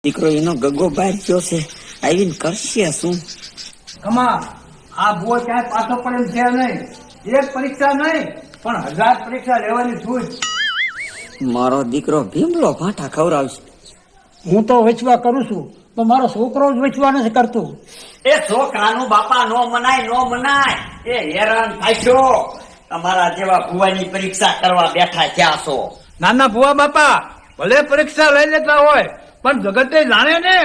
દીકરો એનો ગગો બહાર ગયો છે, આવીને કરશે શું? કમા આ બો ક્યાંય પાછો પડેલ છે નહીં. એક પરીક્ષા નહીં પણ 1000 પરીક્ષા લેવાની છૂટ. મારો દીકરો ભીમલો ભાંઠા ખવડાવશે. હું તો વચવા કરું છું તો મારો છોકરો જ વચવા નથી કરતો. એ છોકરાનું બાપા નો મનાય એ હેરાન થાય છો. તમારા જેવા ભુવાની પરીક્ષા કરવા બેઠા ક્યાં છો? નાના ભુવા બાપા ભલે પરીક્ષા લઈ લેતા હોય પણ જગતે જાણે ને.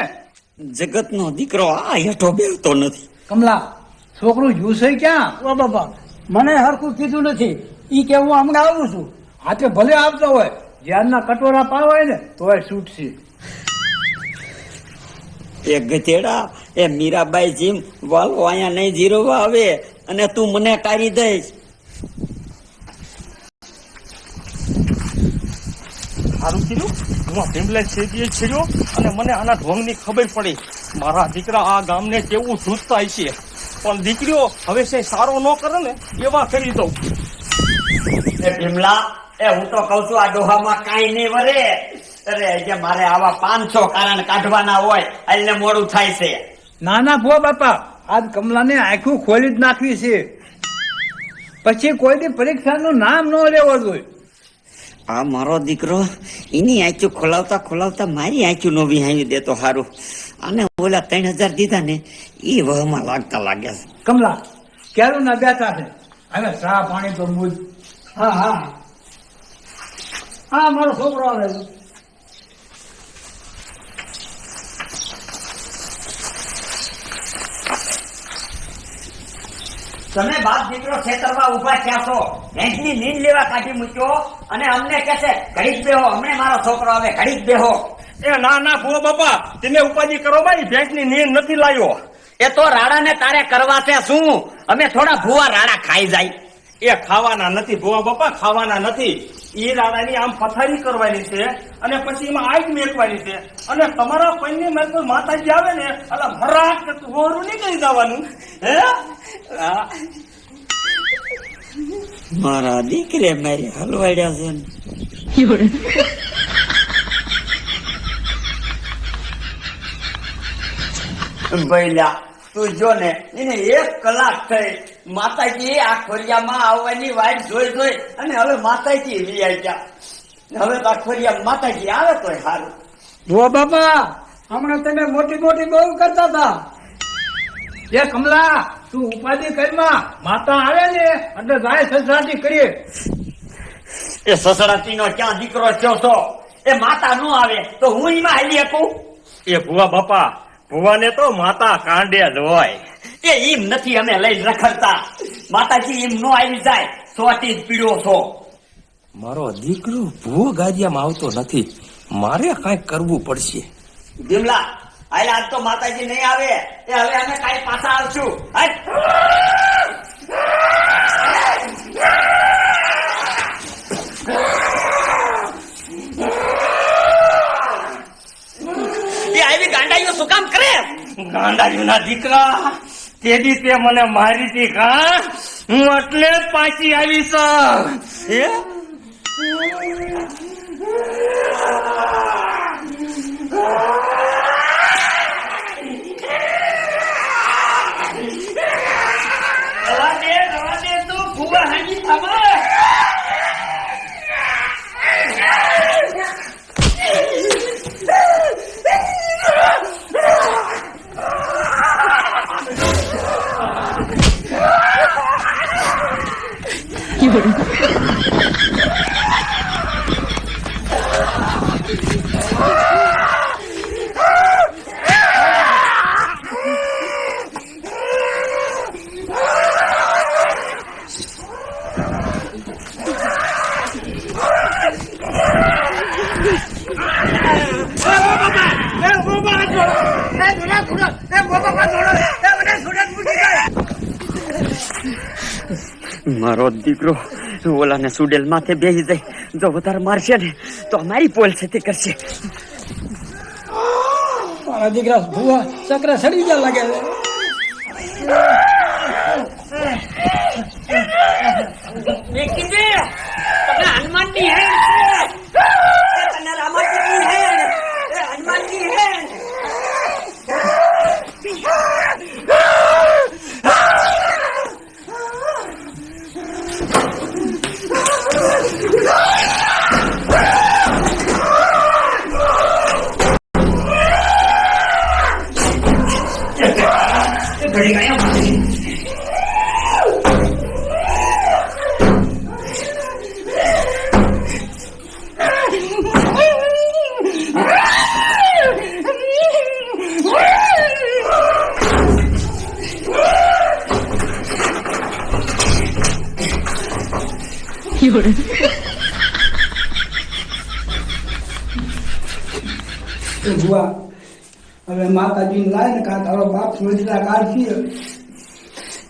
જગતનો દીકરો આ હેઠો બેસતો નથી. કમલા છોકરું જ્યુસે ક્યાં? ઓ બાબા મને હરખું કીધું નથી. ઈ કે હું હમણાં આવું છું. હાથે ભલે આવતો હોય જ્યારના કટોરા પાવાય ને તોય છૂટશે. એ ગધેડા, એ મીરાબાઈ જીમ વાલો અહીંયા નહીં જીરવા આવે અને તું મને કાઢી દઈશ. સારું કીધું હું આ ભીમલે છેદીએ છેડ્યો અને મને આના ઢોંગની ખબર પડી. મારા દીકરા આ ગામને કેવું સૂચતા છે, પણ દીકરીઓ હવે છે સારો ન કરે ને એવા કરી દઉં. એ ભીમલા, એ હું તો કઉ છું આ ડોહામાં કાંઈ નહીં વરે. અરે કે મારે આવા 500 કારણ કાઢવાના હોય એટલે મોડું થાય છે. નાના ભુવા બાપા આજ કમલાને આંખું ખોલી જ નાખવી છે. પછી કોઈની પરીક્ષાનું નામ ન લેવું જોઈએ. આ મારો દીકરો એની આંચું ખોલાવતા મારી આંચું નો વિહાવી દેતો હારું. આને ઓલા 3000 દીધા ને એ વહમાં લાગતા લાગે છે. કમલા ક્યારું ના બેઠા છે, હવે ચા પાણી તો મૂજ. હા હા હા મારો છોકરો આવે છે. તમે બાપ દીકરો ખેતરમાં ઉભા થયા છો, ભેંસની નીંદ લેવા કાઢી મૂક્યો અને અમને કહે છે ઘડીક બેહો, હમણે મારો છોકરો આવે ઘડીક બેહો. એ ના ભુવા બાપા તમે ઉપાધિ કરો ભાઈ, ભેંસની નીંદ નથી લાવ્યો. એ તો રાડાને તારે કરવા છે શું? અમે થોડા ભૂવા રાડા ખાઈ જાય. એ ખાવાના નથી ભુવા બાપા, ખાવાના નથી. ઈ રાડાની આમ પથારી કરવાની છે અને પછી એમાં આગ મેકવાની છે અને તમારા પૈની મેં તો માતાજી આવે ને એટલે ભરાટ કરતું હોરું નહીં કરી જવાનું. હે મારા દીકરે મારી હલવાડ્યા છે ને. ભઈલા તું જો ને એને 1 કલાક થઈ. માતાજી આ ખોરિયામાં આવવાની વાટ જોઈ અને હવે માતાજી વી ગયા. હવે તો આ ખોરિયા માતાજી આવે તોય સારું. ભુવા બાપા હમણાં તમે મોટી મોટી બહુ કરતા હતા. એ કમલા તું ઉપાધિ કરમાં, માતા આવે ને એટલે જાય સસરાટી કરીએ. એ સસરાતીનો ક્યાં દીકરો થયો છો? એ માતા નો આવે તો હું એમાં હાલી શકું? એ ભુવા બાપા ભુવાને તો માતા કાંડે જ હોય. એ ઈમ નથી અમે લઈને રખડતા. માતાજી ઈમ નો આવી જાય સોટી જ પીડ્યો છો. મારો દીકરો ભૂવો ગાદિયામાં આવતો નથી, મારે કાંઈક કરવું પડશે. ભીમલા હાલ, આજ તો માતાજી નહીં આવે. એ હવે અમે કાંઈ પાછા આવશું. હાલ. એ આવી ગાંડાઈઓ શું કામ કરે? ગાંડાયુના દીકરા તેદી તે મને મારી હતી કા, હું એટલે જ પાછી આવી છું. હે રવા દે તું ભૂવા હાજી થામા. મારો દીકરો ઓલાને સુડેલ માથે બેસી જાય. જો વધારે મારશે ને તો અમારી પોલ છે કરશે. મારા દીકરા ભુવા ચક્ર સડી ગયા લાગે છે. હનુમાનની હે, રામાજી ની હે, હનુમાનજી હે. પડેગા મારી ભુવા હવે માતાજીને લાય ને કા તારો બાપ સોચતા કાઢી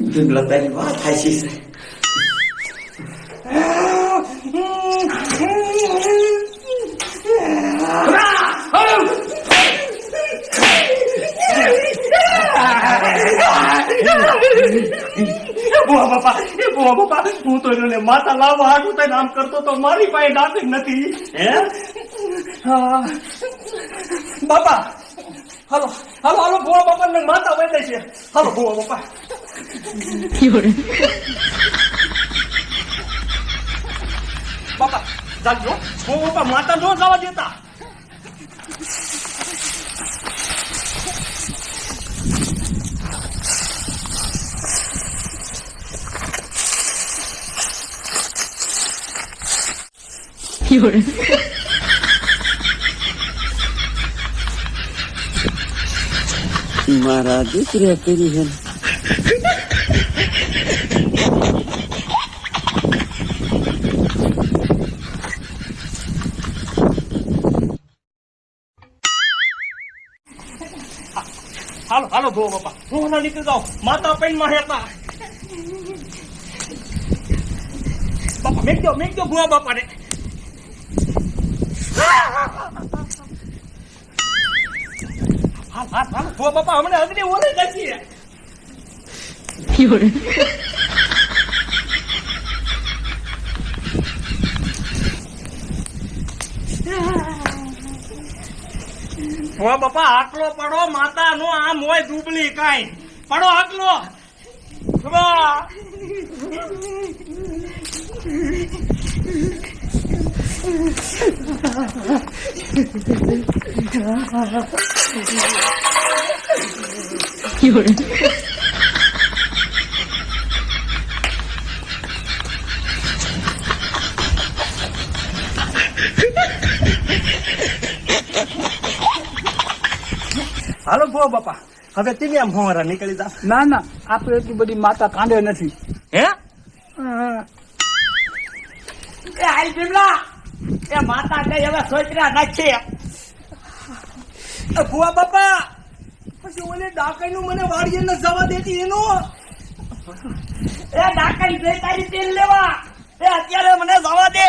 બિમલા તારી વાત હાચી છે બુઆ બાપા હું તો એને માતા લાવવા હાટું થઈને આમ કરતો તો મારી પાસે દાંત જ નથી હે હા. બાપા હાલો હાલો હાલો બુઆ બાપા ને માતા વહી છે હાલો બુઆ બાપા બાપા જાજો બુઆ બાપા માતા ન જવા દેતા મારા દીકરે કરી છે હાલો હાલો બુઆ બાપા હું ના નીકળી જાઉં માતા પૈન માં હેતા બાપા મેક દો બુઆ બાપા ને હાલ બુઆ બાપા હમણાં અગ્નિ ઓલે જશે બુઆ બાપા આટલો પડો માતા નો આમ હોય દુબળી કાઈ પડો આટલો હાલો બુઆ બાપા હવે તમે આમ હોરા નીકળી જા ના ના આપણે એટલી બધી માતા કાંડે નથી હે એ હાલ બિમલા એ માતા કઈ હવે સોચરા નાખી બુઆ બાપા પછી ઓલે ડાકઈ નું મને વાડીએ ન જવા દેતી એનું એ ડાકણ જઈ તારી તેલ લેવા એ અત્યારે મને જવા દે